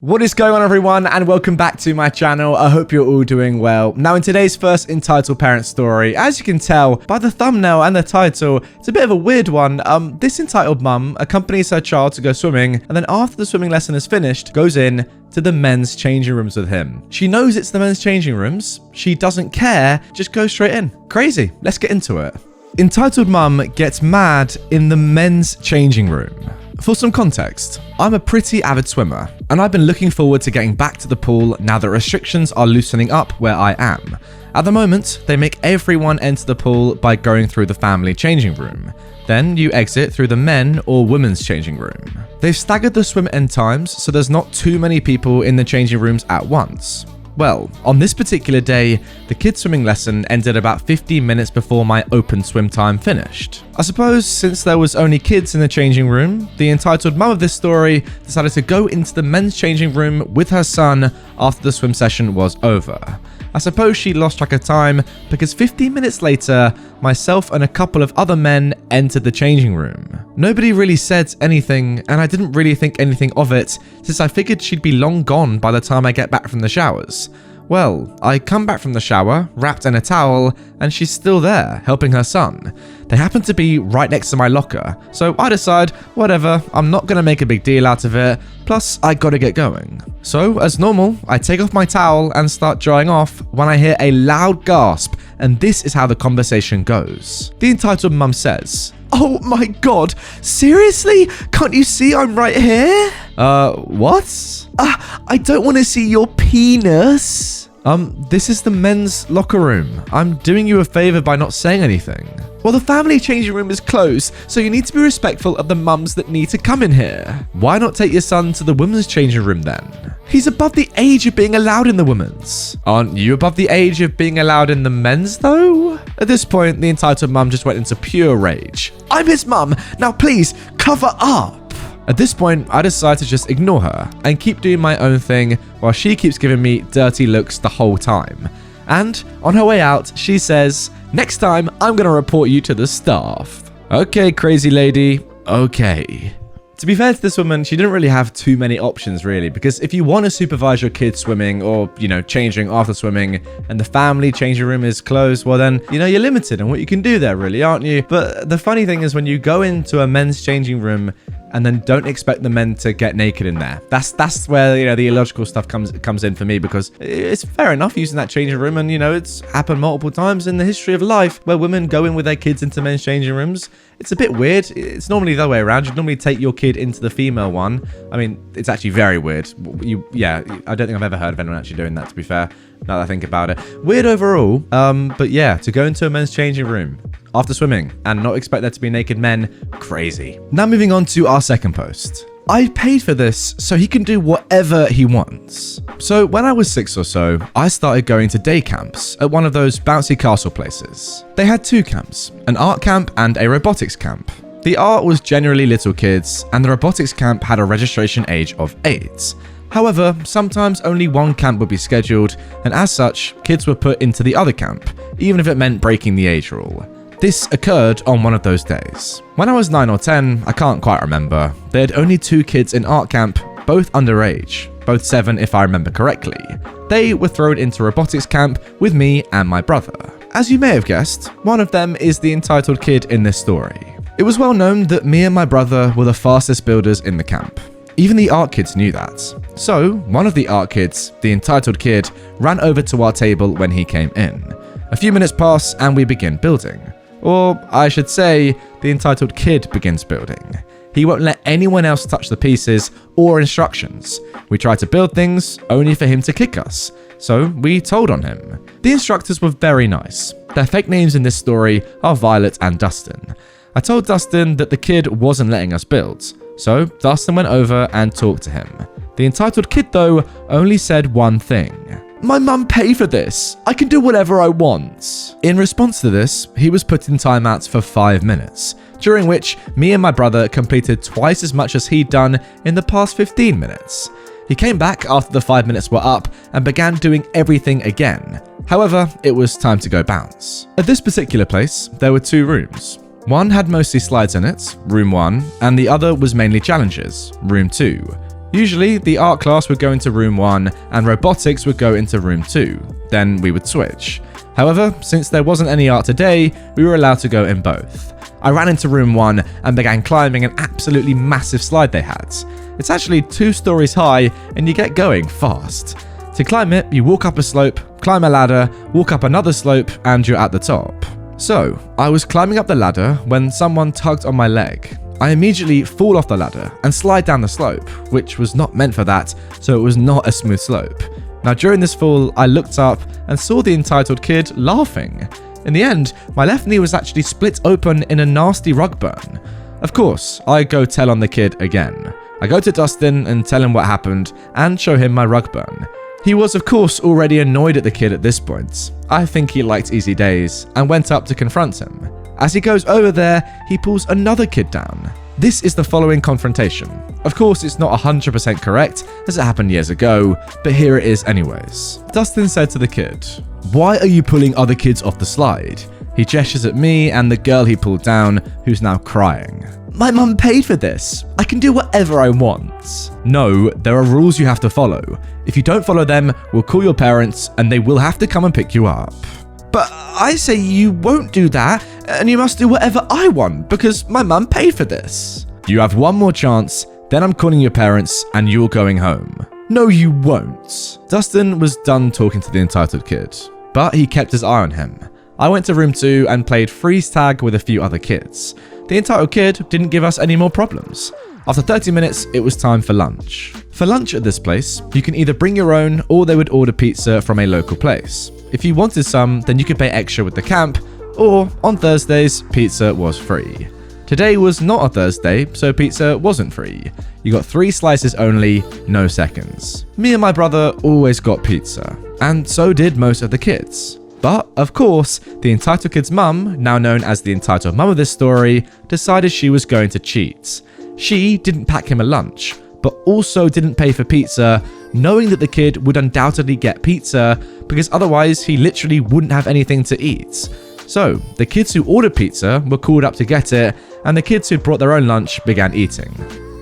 What is going on, everyone, and welcome back to my channel. I hope you're all doing well. Now, in today's first Entitled Parent story, as you can tell by the thumbnail and the title, it's a bit of a weird one. This entitled mum accompanies her child to go swimming, and then after the swimming lesson is finished, goes in to the men's changing rooms with him. She knows it's the men's changing rooms. She doesn't care, just goes straight in. Crazy. Let's get into it. Entitled mum gets mad in the men's changing room. For some context, I'm a pretty avid swimmer, and I've been looking forward to getting back to the pool now that restrictions are loosening up where I am. At the moment, they make everyone enter the pool by going through the family changing room. Then you exit through the men or women's changing room. They've staggered the swim end times so there's not too many people in the changing rooms at once. Well, on this particular day, the kids' swimming lesson ended about 15 minutes before my open swim time finished. I suppose since there was only kids in the changing room, the entitled mum of this story decided to go into the men's changing room with her son after the swim session was over. I suppose she lost track of time because 15 minutes later, myself and a couple of other men entered the changing room. Nobody really said anything, and I didn't really think anything of it since I figured she'd be long gone by the time I get back from the showers. Well, I come back from the shower, wrapped in a towel, and she's still there, helping her son. They happen to be right next to my locker, so I decide, whatever, I'm not gonna make a big deal out of it, plus I gotta get going. So, as normal, I take off my towel and start drying off when I hear a loud gasp, and this is how the conversation goes. The entitled mum says, "Oh my god, seriously? Can't you see I'm right here?" What? I don't want to see your penis. This is the men's locker room. I'm doing you a favor by not saying anything. Well, the family changing room is closed, so you need to be respectful of the mums that need to come in here. Why not take your son to the women's changing room then? He's above the age of being allowed in the women's. Aren't you above the age of being allowed in the men's though? At this point, the entitled mum just went into pure rage. "I'm his mum, now please cover up." At this point, I decide to just ignore her and keep doing my own thing while she keeps giving me dirty looks the whole time. And on her way out, she says, "Next time, I'm gonna report you to the staff." Okay, crazy lady, okay. To be fair to this woman, she didn't really have too many options really, because if you want to supervise your kids swimming or, changing after swimming and the family changing room is closed, well then, you're limited on what you can do there really, aren't you? But the funny thing is when you go into a men's changing room and then don't expect the men to get naked in there. That's where, the illogical stuff comes in for me, because it's fair enough using that changing room, and, it's happened multiple times in the history of life where women go in with their kids into men's changing rooms. It's a bit weird. It's normally the other way around. You'd normally take your kid into the female one. I mean, it's actually very weird. I don't think I've ever heard of anyone actually doing that, to be fair, now that I think about it. Weird overall, but yeah, to go into a men's changing room after swimming and not expect there to be naked men, crazy. Now moving on to our second post. I paid for this so he can do whatever he wants. So when I was 6 or so, I started going to day camps at one of those bouncy castle places. They had 2 camps, an art camp and a robotics camp. The art was generally little kids, and the robotics camp had a registration age of 8. However, sometimes only one camp would be scheduled, and as such, kids were put into the other camp, even if it meant breaking the age rule. This occurred on one of those days. When I was 9 or 10, I can't quite remember, they had only 2 kids in art camp, both underage, both 7 if I remember correctly. They were thrown into robotics camp with me and my brother. As you may have guessed, one of them is the entitled kid in this story. It was well known that me and my brother were the fastest builders in the camp. Even the art kids knew that. So, one of the art kids, the entitled kid, ran over to our table when he came in. A few minutes pass and we begin building. Or, I should say, the entitled kid begins building. He won't let anyone else touch the pieces or instructions. We tried to build things, only for him to kick us. So, we told on him. The instructors were very nice. Their fake names in this story are Violet and Dustin. I told Dustin that the kid wasn't letting us build. So, Dustin went over and talked to him. The entitled kid, though, only said one thing. "My mum paid for this. I can do whatever I want." In response to this, he was put in timeouts for 5 minutes, during which me and my brother completed twice as much as he'd done in the past 15 minutes. He came back after the 5 minutes were up and began doing everything again. However, it was time to go bounce. At this particular place, there were 2 rooms. One had mostly slides in it, room 1, and the other was mainly challenges, room 2. Usually, the art class would go into room 1 and robotics would go into room 2. Then we would switch. However, since there wasn't any art today, we were allowed to go in both. I ran into room 1 and began climbing an absolutely massive slide they had. It's actually 2 stories high and you get going fast. To climb it, you walk up a slope, climb a ladder, walk up another slope, and you're at the top. So, I was climbing up the ladder when someone tugged on my leg. I immediately fall off the ladder and slide down the slope, which was not meant for that, so it was not a smooth slope. Now during this fall, I looked up and saw the entitled kid laughing. In the end, my left knee was actually split open in a nasty rug burn. Of course, I go tell on the kid again. I go to Dustin and tell him what happened and show him my rug burn. He was of course already annoyed at the kid at this point. I think he liked easy days and went up to confront him. As he goes over there, he pulls another kid down. This is the following confrontation. Of course, it's not 100% correct, as it happened years ago, but here it is anyways. Dustin said to the kid, "Why are you pulling other kids off the slide?" He gestures at me and the girl he pulled down, who's now crying. "My mum paid for this. I can do whatever I want." No, there are rules you have to follow. If you don't follow them, we'll call your parents and they will have to come and pick you up. "But I say you won't do that, and you must do whatever I want, because my mum paid for this." "You have one more chance, then I'm calling your parents, and you're going home." "No, you won't." Dustin was done talking to the entitled kid, but he kept his eye on him. I went to room 2 and played freeze tag with a few other kids. The entitled kid didn't give us any more problems. After 30 minutes, it was time for lunch. For lunch at this place, you can either bring your own or they would order pizza from a local place. If you wanted some, then you could pay extra with the camp, or on Thursdays, pizza was free. Today was not a Thursday, so pizza wasn't free. You got 3 slices only, no seconds. Me and my brother always got pizza, and so did most of the kids. But, of course, the entitled kid's mum, now known as the entitled mum of this story, decided she was going to cheat. She didn't pack him a lunch, but also didn't pay for pizza, knowing that the kid would undoubtedly get pizza, because otherwise he literally wouldn't have anything to eat. So, the kids who ordered pizza were called up to get it, and the kids who brought their own lunch began eating.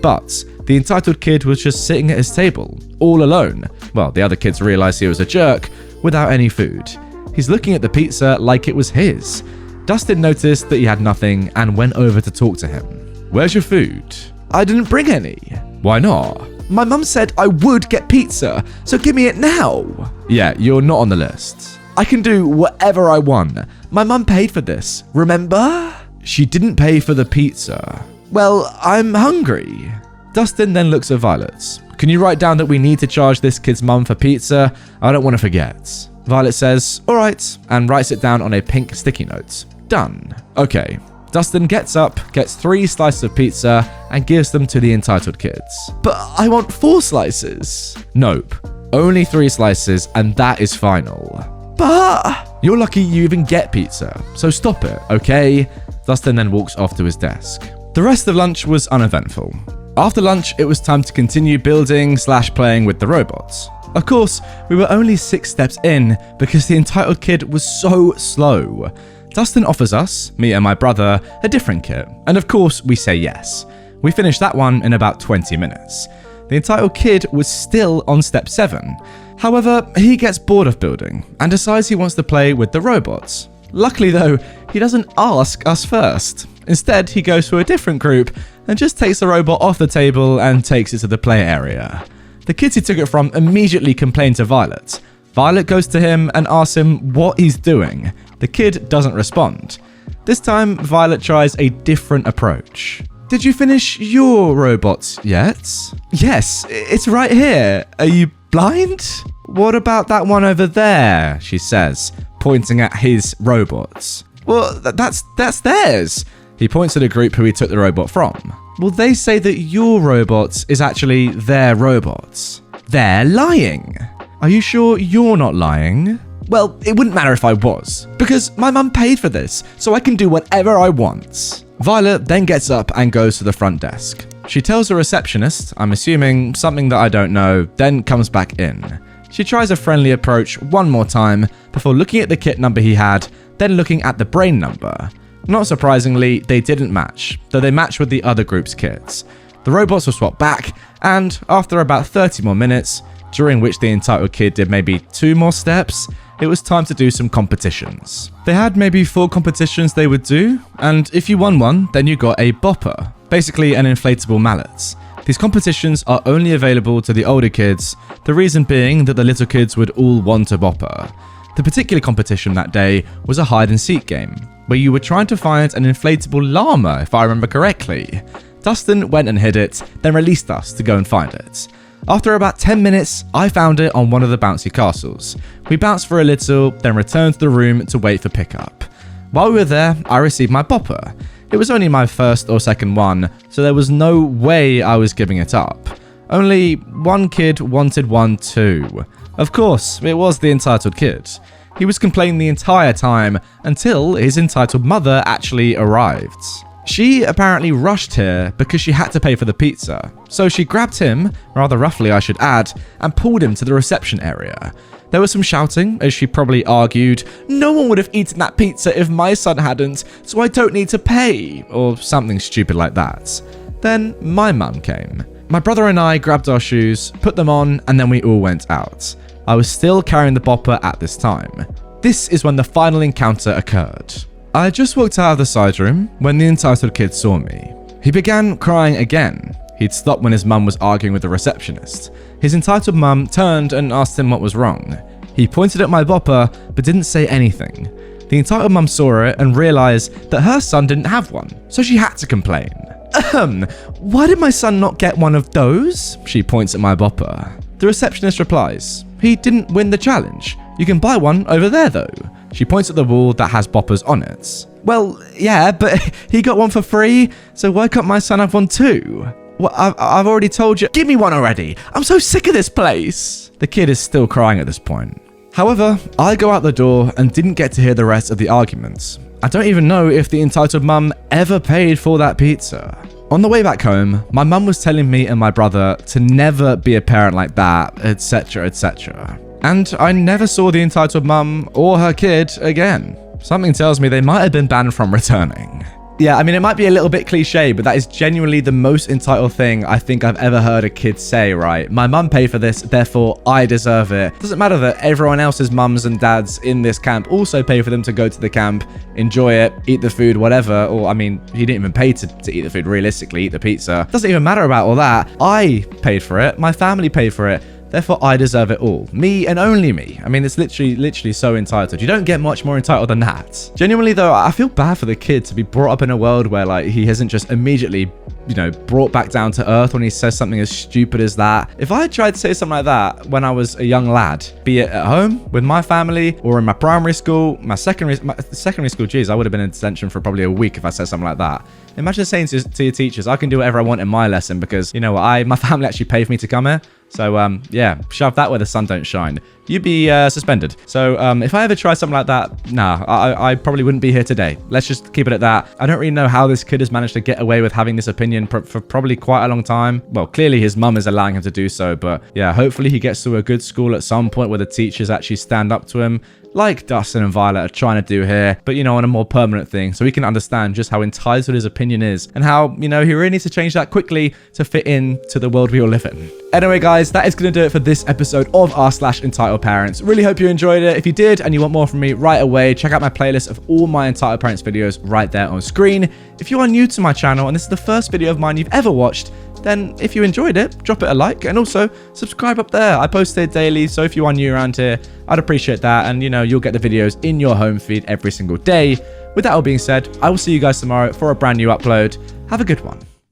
But the entitled kid was just sitting at his table, all alone. Well, the other kids realized he was a jerk, without any food. He's looking at the pizza like it was his. Dustin noticed that he had nothing and went over to talk to him. "Where's your food?" "I didn't bring any." "Why not?" "My mum said I would get pizza, so give me it now." "Yeah, you're not on the list." "I can do whatever I want. My mum paid for this, remember?" "She didn't pay for the pizza." "Well, I'm hungry." Dustin then looks at Violet. "Can you write down that we need to charge this kid's mum for pizza? I don't want to forget." Violet says, "Alright," and writes it down on a pink sticky note. Done. Okay. Dustin gets up, gets 3 slices of pizza, and gives them to the entitled kids. "But I want 4 slices." "Nope. Only 3 slices, and that is final." "But..." "You're lucky you even get pizza, so stop it, okay?" Dustin then walks off to his desk. The rest of lunch was uneventful. After lunch, it was time to continue building/playing with the robots. Of course, we were only 6 steps in because the entitled kid was so slow. Dustin offers us, me and my brother, a different kit, and of course we say yes. We finished that one in about 20 minutes. The entitled kid was still on step 7. However, he gets bored of building and decides he wants to play with the robots. Luckily though, he doesn't ask us first. Instead, he goes to a different group and just takes the robot off the table and takes it to the play area. The kids he took it from immediately complain to Violet. Violet goes to him and asks him what he's doing. The kid doesn't respond. This time, Violet tries a different approach. "Did you finish your robot yet?" "Yes, it's right here. Are you blind?" "What about that one over there?" she says, pointing at his robots. "Well, that's theirs." He points at a group who he took the robot from. "Well, they say that your robot is actually their robot." "They're lying." "Are you sure you're not lying?" "Well, it wouldn't matter if I was, because my mum paid for this, so I can do whatever I want." Violet then gets up and goes to the front desk. She tells the receptionist, I'm assuming something that I don't know, then comes back in. She tries a friendly approach one more time before looking at the kit number he had, then looking at the brain number. Not surprisingly, they didn't match, though they matched with the other group's kits. The robots were swapped back, and after about 30 more minutes, during which the entitled kid did maybe 2 more steps, it was time to do some competitions. They had maybe 4 competitions they would do, and if you won one, then you got a bopper, basically an inflatable mallet. These competitions are only available to the older kids, the reason being that the little kids would all want a bopper. The particular competition that day was a hide-and-seek game, where you were trying to find an inflatable llama, if I remember correctly. Dustin went and hid it, then released us to go and find it. After about 10 minutes, I found it on one of the bouncy castles. We bounced for a little, then returned to the room to wait for pickup. While we were there, I received my bopper. It was only my first or second one, so there was no way I was giving it up. Only one kid wanted one too. Of course, it was the entitled kid. He was complaining the entire time until his entitled mother actually arrived. She apparently rushed here because she had to pay for the pizza, so she grabbed him, rather roughly I should add, and pulled him to the reception area. There was some shouting, as she probably argued, "No one would have eaten that pizza if my son hadn't, so I don't need to pay," or something stupid like that. Then my mum came. My brother and I grabbed our shoes, put them on, and then we all went out. I was still carrying the bopper at this time. This is when the final encounter occurred. I had just walked out of the side room when the entitled kid saw me. He began crying again. He'd stopped when his mum was arguing with the receptionist. His entitled mum turned and asked him what was wrong. He pointed at my bopper but didn't say anything. The entitled mum saw it and realised that her son didn't have one, so she had to complain. Why did my son not get one of those? She points at my bopper. The receptionist replies, "He didn't win the challenge. You can buy one over there though." She points at the wall that has boppers on it. "Well, yeah, but he got one for free, so why can't my son have one too?" "Well, I've already told you." "Give me one already. I'm so sick of this place." The kid is still crying at this point. However, I go out the door and didn't get to hear the rest of the arguments. I don't even know if the entitled mum ever paid for that pizza. On the way back home, my mum was telling me and my brother to never be a parent like that, etc, etc. And I never saw the entitled mum or her kid again. Something tells me they might have been banned from returning. Yeah, I mean, it might be a little bit cliche, but that is genuinely the most entitled thing I think I've ever heard a kid say, right? My mum paid for this, therefore I deserve it. Doesn't matter that everyone else's mums and dads in this camp also pay for them to go to the camp, enjoy it, eat the food, whatever. Or, I mean, he didn't even pay to eat the food, realistically, eat the pizza. Doesn't even matter about all that. I paid for it. My family paid for it. Therefore, I deserve it all. Me and only me. I mean, it's literally so entitled. You don't get much more entitled than that. Genuinely, though, I feel bad for the kid to be brought up in a world where, like, he isn't just immediately, brought back down to earth when he says something as stupid as that. If I had tried to say something like that when I was a young lad, be it at home, with my family, or in my primary school, my secondary school, geez, I would have been in detention for probably a week if I said something like that. Imagine saying to your teachers, I can do whatever I want in my lesson because, you know what, my family actually paid for me to come here. So, yeah, shove that where the sun don't shine. You'd be suspended. So, if I ever try something like that, nah, I probably wouldn't be here today. Let's just keep it at that. I don't really know how this kid has managed to get away with having this opinion for probably quite a long time. Well, clearly his mum is allowing him to do so, but yeah, hopefully he gets to a good school at some point where the teachers actually stand up to him, like Dustin and Violet are trying to do here, but, on a more permanent thing, so he can understand just how entitled his opinion is and how, he really needs to change that quickly to fit into the world we all live in. Anyway, guys, that is going to do it for this episode of r/Entitled Parents. Really hope you enjoyed it. If you did and you want more from me right away, check out my playlist of all my Entitled Parents videos right there on screen. If you are new to my channel and this is the first video of mine you've ever watched, then if you enjoyed it, drop it a like and also subscribe up there. I post it daily, so if you are new around here, I'd appreciate that. And, you'll get the videos in your home feed every single day. With that all being said, I will see you guys tomorrow for a brand new upload. Have a good one.